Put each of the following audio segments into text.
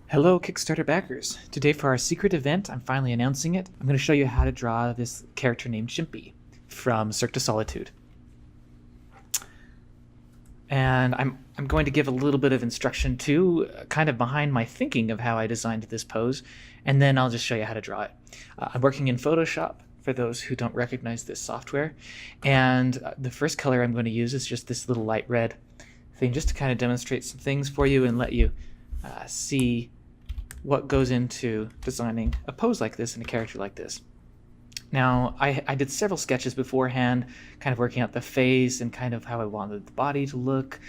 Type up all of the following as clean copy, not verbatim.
Hello Kickstarter backers! Today for our secret event, I'm finally announcing it, I'm going to show you how to draw this character named Chimpy from Cirque to Solitude. And I'm going to give a little bit of instruction too, kind of behind my thinking of how I designed this pose, and then I'll just show you how to draw it. I'm working in Photoshop, for those who don't recognize this software, and the first color I'm going to use is just this little light red thing, just to kind of demonstrate some things for you and let you see what goes into designing a pose like this and a character like this. Now, I did several sketches beforehand, kind of working out the face and kind of how I wanted the body to look.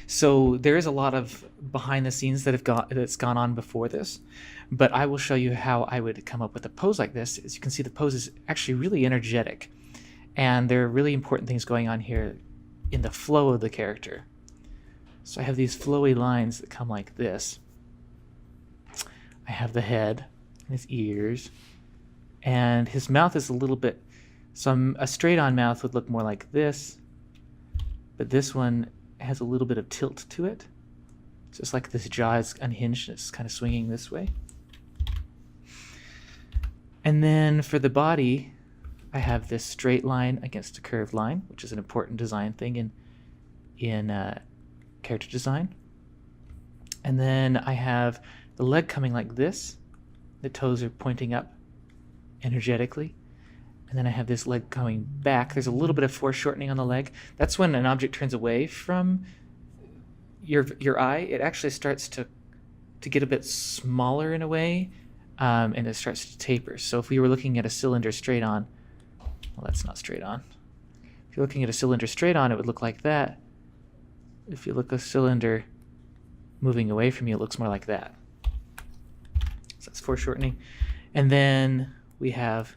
So there is a lot of behind the scenes that's gone on before this, but I will show you how I would come up with a pose like this. As you can see, the pose is actually really energetic, and there are really important things going on here in the flow of the character. So I have these flowy lines that come like this. I have the head, and his ears, and his mouth is a little bit, so a straight-on mouth would look more like this, but this one has a little bit of tilt to it. Just like this jaw is unhinged, it's kind of swinging this way. And then for the body, I have this straight line against a curved line, which is an important design thing in character design. And then I have the leg coming like this. The toes are pointing up energetically. And then I have this leg coming back. There's a little bit of foreshortening on the leg. That's when an object turns away from your eye. It actually starts to get a bit smaller in a way, and it starts to taper. So if we were looking at a cylinder straight on, well, that's not straight on. If you're looking at a cylinder straight on, it would look like that. If you look at a cylinder moving away from you, it looks more like that. So that's foreshortening. And then we have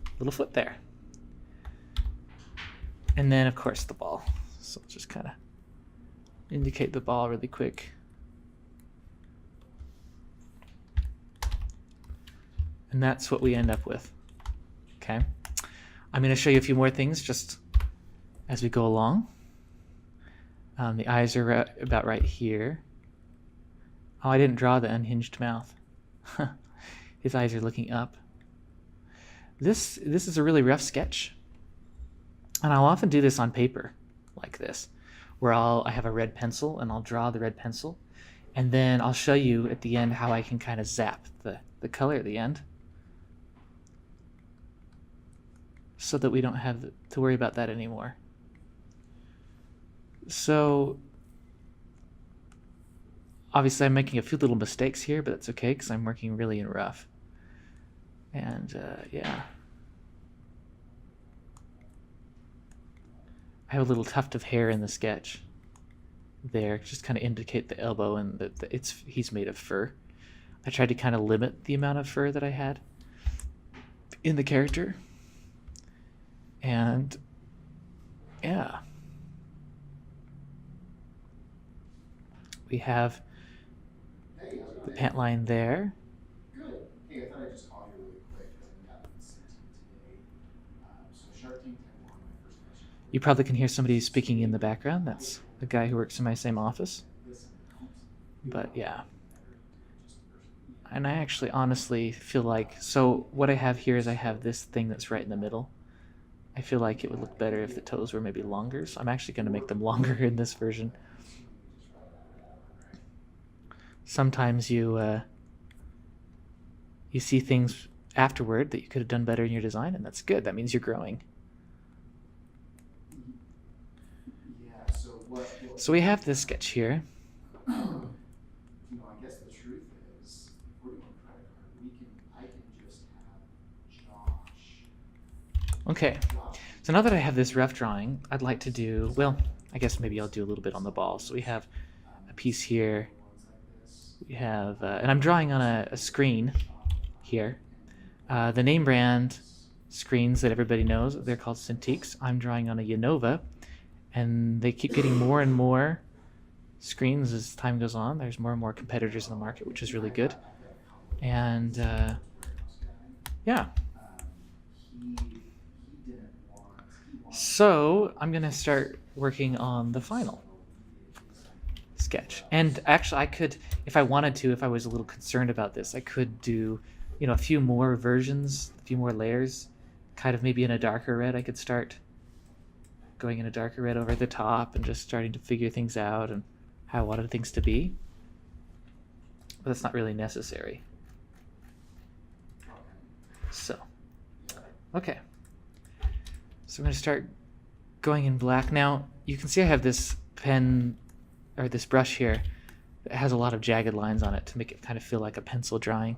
a little foot there. And then, of course, the ball. So I'll just kind of indicate the ball really quick. And that's what we end up with. Okay. I'm going to show you a few more things just as we go along. The eyes are about right here. Oh, I didn't draw the unhinged mouth. His eyes are looking up. This is a really rough sketch. And I'll often do this on paper, like this, where I have a red pencil and I'll draw the red pencil. And then I'll show you at the end how I can kind of zap the color at the end, so that we don't have to worry about that anymore. So obviously I'm making a few little mistakes here, but that's okay because I'm working really in rough. And yeah. I have a little tuft of hair in the sketch there, just kind of indicate the elbow and that he's made of fur. I tried to kind of limit the amount of fur that I had in the character. And yeah. We have the pant line there. Good. Hey, I thought I'd just call you really quick because I got this sent to me today. So Shark Tank Taiwan, my first question. You probably can hear somebody speaking in the background. That's the guy who works in my same office. But yeah. And I actually honestly feel like, so what I have here is I have this thing that's right in the middle. I feel like it would look better if the toes were maybe longer, so I'm actually going to make them longer in this version. Sometimes you see things afterward that you could have done better in your design, and that's good. That means you're growing. Yeah, So we have this sketch here. I guess the truth is, if we're doing credit card, I can just have Josh. Okay. So now that I have this rough drawing, I'd like to do, well, I guess maybe I'll do a little bit on the ball. So we have a piece here. We have, and I'm drawing on a screen here. The name brand screens that everybody knows, they're called Cintiqs. I'm drawing on a Yanova, and they keep getting more and more screens as time goes on. There's more and more competitors in the market, which is really good. And yeah. So I'm going to start working on the final. sketch. And actually I could, if I wanted to, if I was a little concerned about this, I could do, you know, a few more versions, a few more layers, kind of maybe in a darker red. I could start going in a darker red over the top and just starting to figure things out and how I wanted things to be. But that's not really necessary. So, okay. So I'm going to start going in black. Now, you can see I have this pen, or this brush here, that has a lot of jagged lines on it to make it kind of feel like a pencil drawing.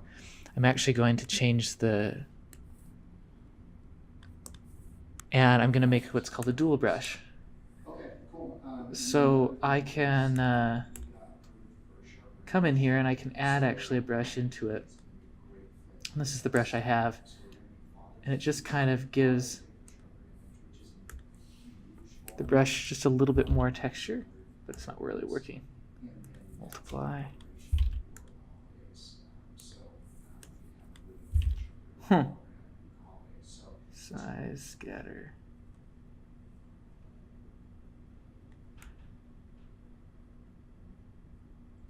I'm actually going to change the... And I'm going to make what's called a dual brush. Okay, cool. So I can come in here and I can add actually a brush into it. And this is the brush I have. And it just kind of gives the brush just a little bit more texture, but it's not really working. Multiply. Size, scatter.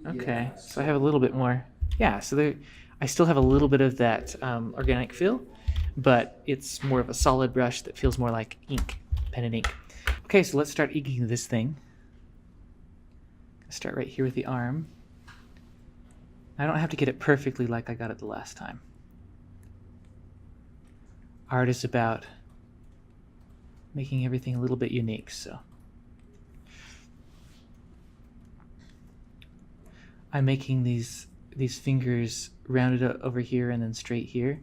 Okay, so I have a little bit more. Yeah, so there, I still have a little bit of that organic feel, but it's more of a solid brush that feels more like ink, pen and ink. Okay, so let's start inking this thing. Start right here with the arm. I don't have to get it perfectly like I got it the last time. Art is about making everything a little bit unique, so. I'm making these fingers rounded over here and then straight here.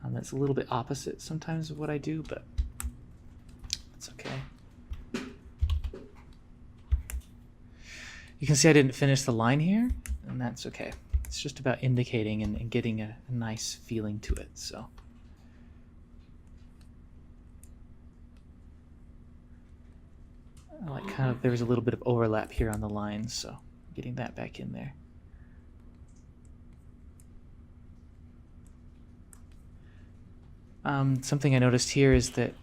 That's a little bit opposite sometimes of what I do, but it's okay. You can see I didn't finish the line here, and that's okay. It's just about indicating and getting a nice feeling to it, so. I like kind of, there was a little bit of overlap here on the lines, so getting that back in there. Something I noticed here is that,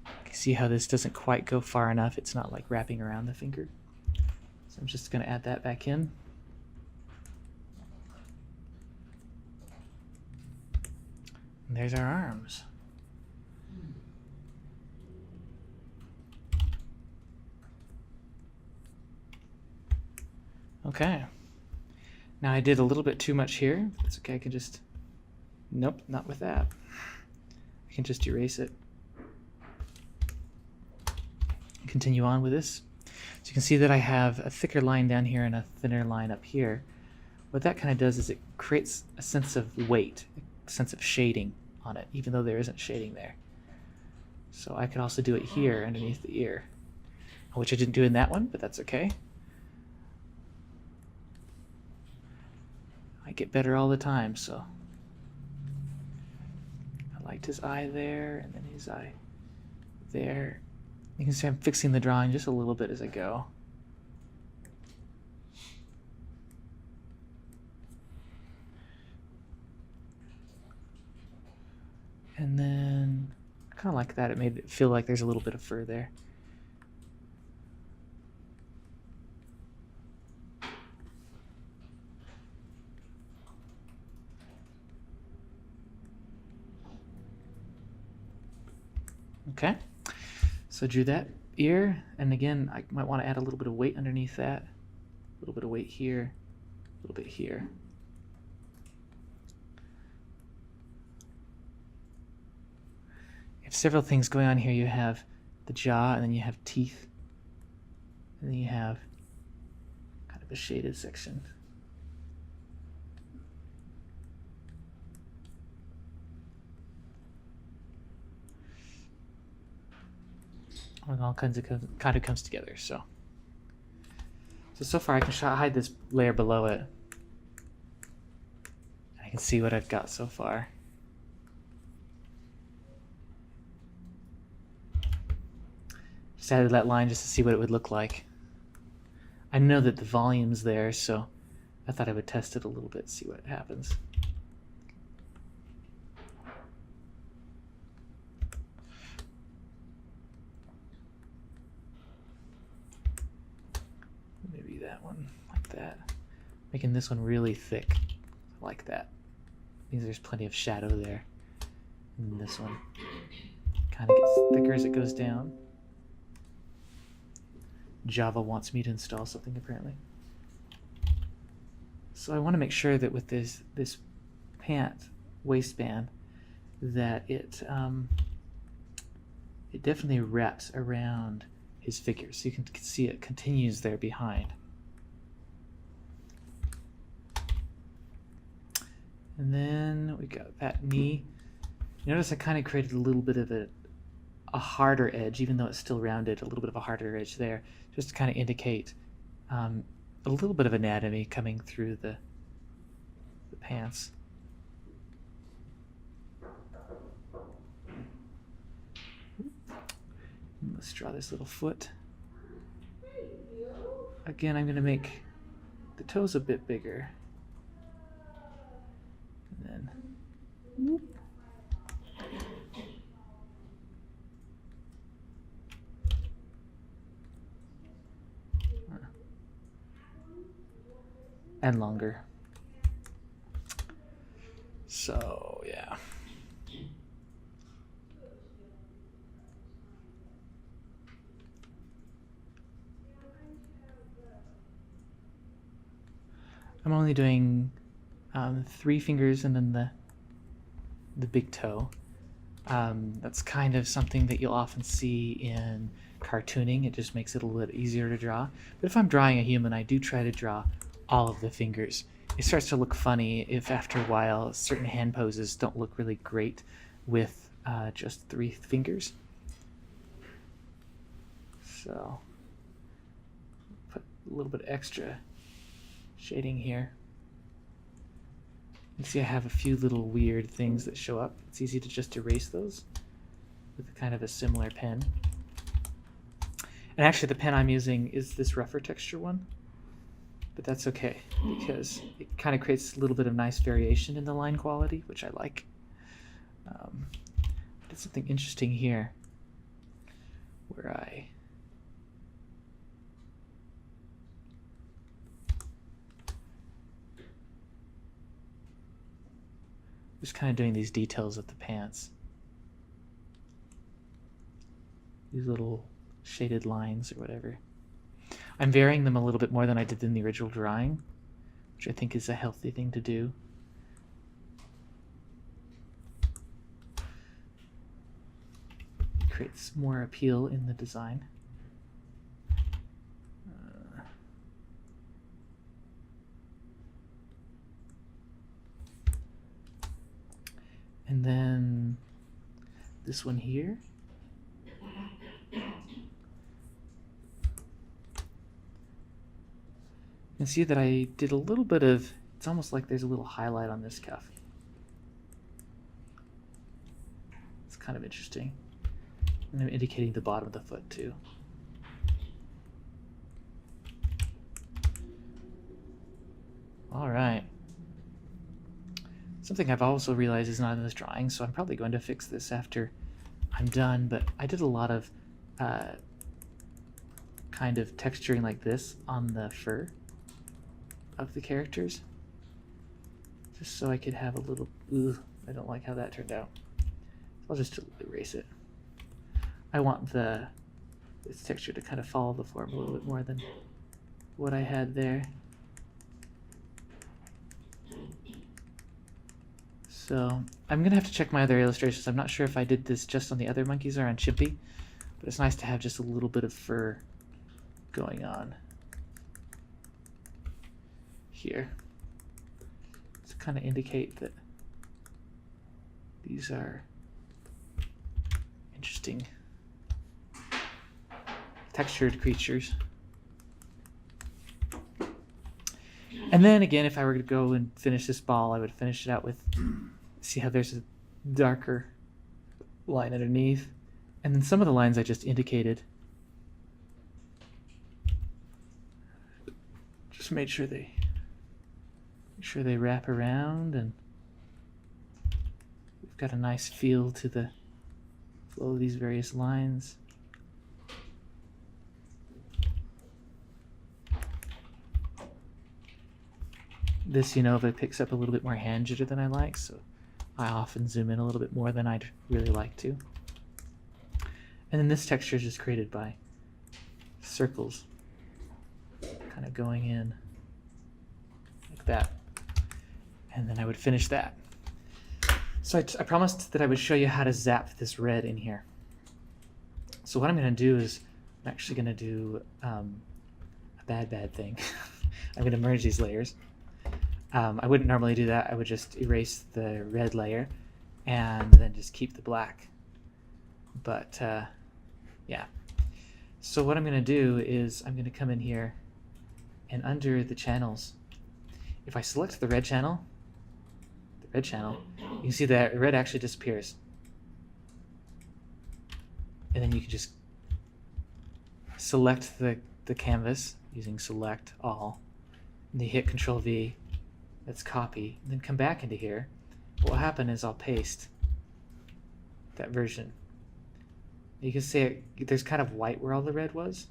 you see how this doesn't quite go far enough. It's not like wrapping around the finger. So I'm just going to add that back in. And there's our arms. Okay. Now I did a little bit too much here. That's okay, I can just, nope, not with that. I can just erase it. Continue on with this. So you can see that I have a thicker line down here and a thinner line up here. What that kind of does is it creates a sense of weight, a sense of shading on it, even though there isn't shading there. So I could also do it here underneath the ear, which I didn't do in that one, but that's okay. I get better all the time, so. I liked his eye there, and then his eye there. You can see I'm fixing the drawing just a little bit as I go. And then, I kind of like that. It made it feel like there's a little bit of fur there. Okay, so drew that ear, and again, I might want to add a little bit of weight underneath that. A little bit of weight here, a little bit here. You have several things going on here. You have the jaw, and then you have teeth, and then you have kind of a shaded section. And all kinds of kind of comes together. So far I can hide this layer below it. I can see what I've got so far. Just added that line just to see what it would look like. I know that the volume's there, so I thought I would test it a little bit, see what happens. Maybe that one. making this one really thick, like that. Means there's plenty of shadow there. And this one kind of gets thicker as it goes down. Java wants me to install something apparently. So I want to make sure that with this pant waistband that it definitely wraps around his figure, so you can see it continues there behind. And then we got that knee. Notice I kind of created a little bit of a harder edge, even though it's still rounded, a little bit of a harder edge there, just to kind of indicate a little bit of anatomy coming through the pants. Let's draw this little foot. Again, I'm going to make the toes a bit bigger. And then whoop. And longer. So, yeah. I'm only doing 3 fingers and then the big toe. That's kind of something that you'll often see in cartooning. It just makes it a little bit easier to draw. But if I'm drawing a human, I do try to draw all of the fingers. It starts to look funny if after a while certain hand poses don't look really great with just 3 fingers. So put a little bit extra shading here. You see I have a few little weird things that show up. It's easy to just erase those with kind of a similar pen. And actually the pen I'm using is this rougher texture one, but that's okay because it kind of creates a little bit of nice variation in the line quality, which I like. I did something interesting here where I just kind of doing these details of the pants. These little shaded lines or whatever. I'm varying them a little bit more than I did in the original drawing, which I think is a healthy thing to do. It creates more appeal in the design. And then this one here. You can see that I did a little bit of, it's almost like there's a little highlight on this cuff. It's kind of interesting. And I'm indicating the bottom of the foot too. All right. Something I've also realized is not in this drawing, so I'm probably going to fix this after I'm done, but I did a lot of kind of texturing like this on the fur of the characters, just so I could have a little, I don't like how that turned out. I'll just erase it. I want this texture to kind of follow the form a little bit more than what I had there. So I'm gonna have to check my other illustrations. I'm not sure if I did this just on the other monkeys or on Chimpy, but it's nice to have just a little bit of fur going on here to kind of indicate that these are interesting textured creatures. And then again, if I were to go and finish this ball, I would finish it out with, see how there's a darker line underneath, and then some of the lines I just indicated. Just made sure they wrap around, and we've got a nice feel to the flow of these various lines. This Unova picks up a little bit more hand jitter than I like, so I often zoom in a little bit more than I'd really like to. And then this texture is just created by circles kind of going in like that. And then I would finish that. So I promised that I would show you how to zap this red in here. So what I'm going to do is I'm actually going to do a bad thing. I'm going to merge these layers. I wouldn't normally do that. I would just erase the red layer and then just keep the black. But yeah. So what I'm going to do is I'm going to come in here and under the channels, if I select the red channel, you can see that red actually disappears. And then you can just select the canvas using select all. And you hit Control V, that's copy, and then come back into here. What will happen is I'll paste that version. You can see there's kind of white where all the red was,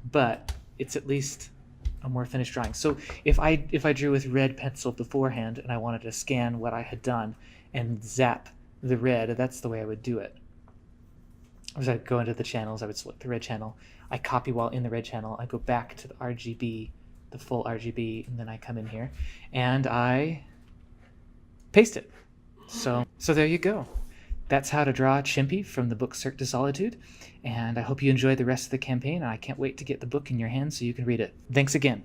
but it's at least a more finished drawing. So if I drew with red pencil beforehand and I wanted to scan what I had done and zap the red, that's the way I would do it. As I go into the channels, I would select the red channel. I copy while in the red channel. I go back to the RGB, the full RGB, and then I come in here and I paste it. So there you go. That's how to draw Chimpy from the book Cirque to Solitude, and I hope you enjoy the rest of the campaign, and I can't wait to get the book in your hands so you can read it. Thanks again.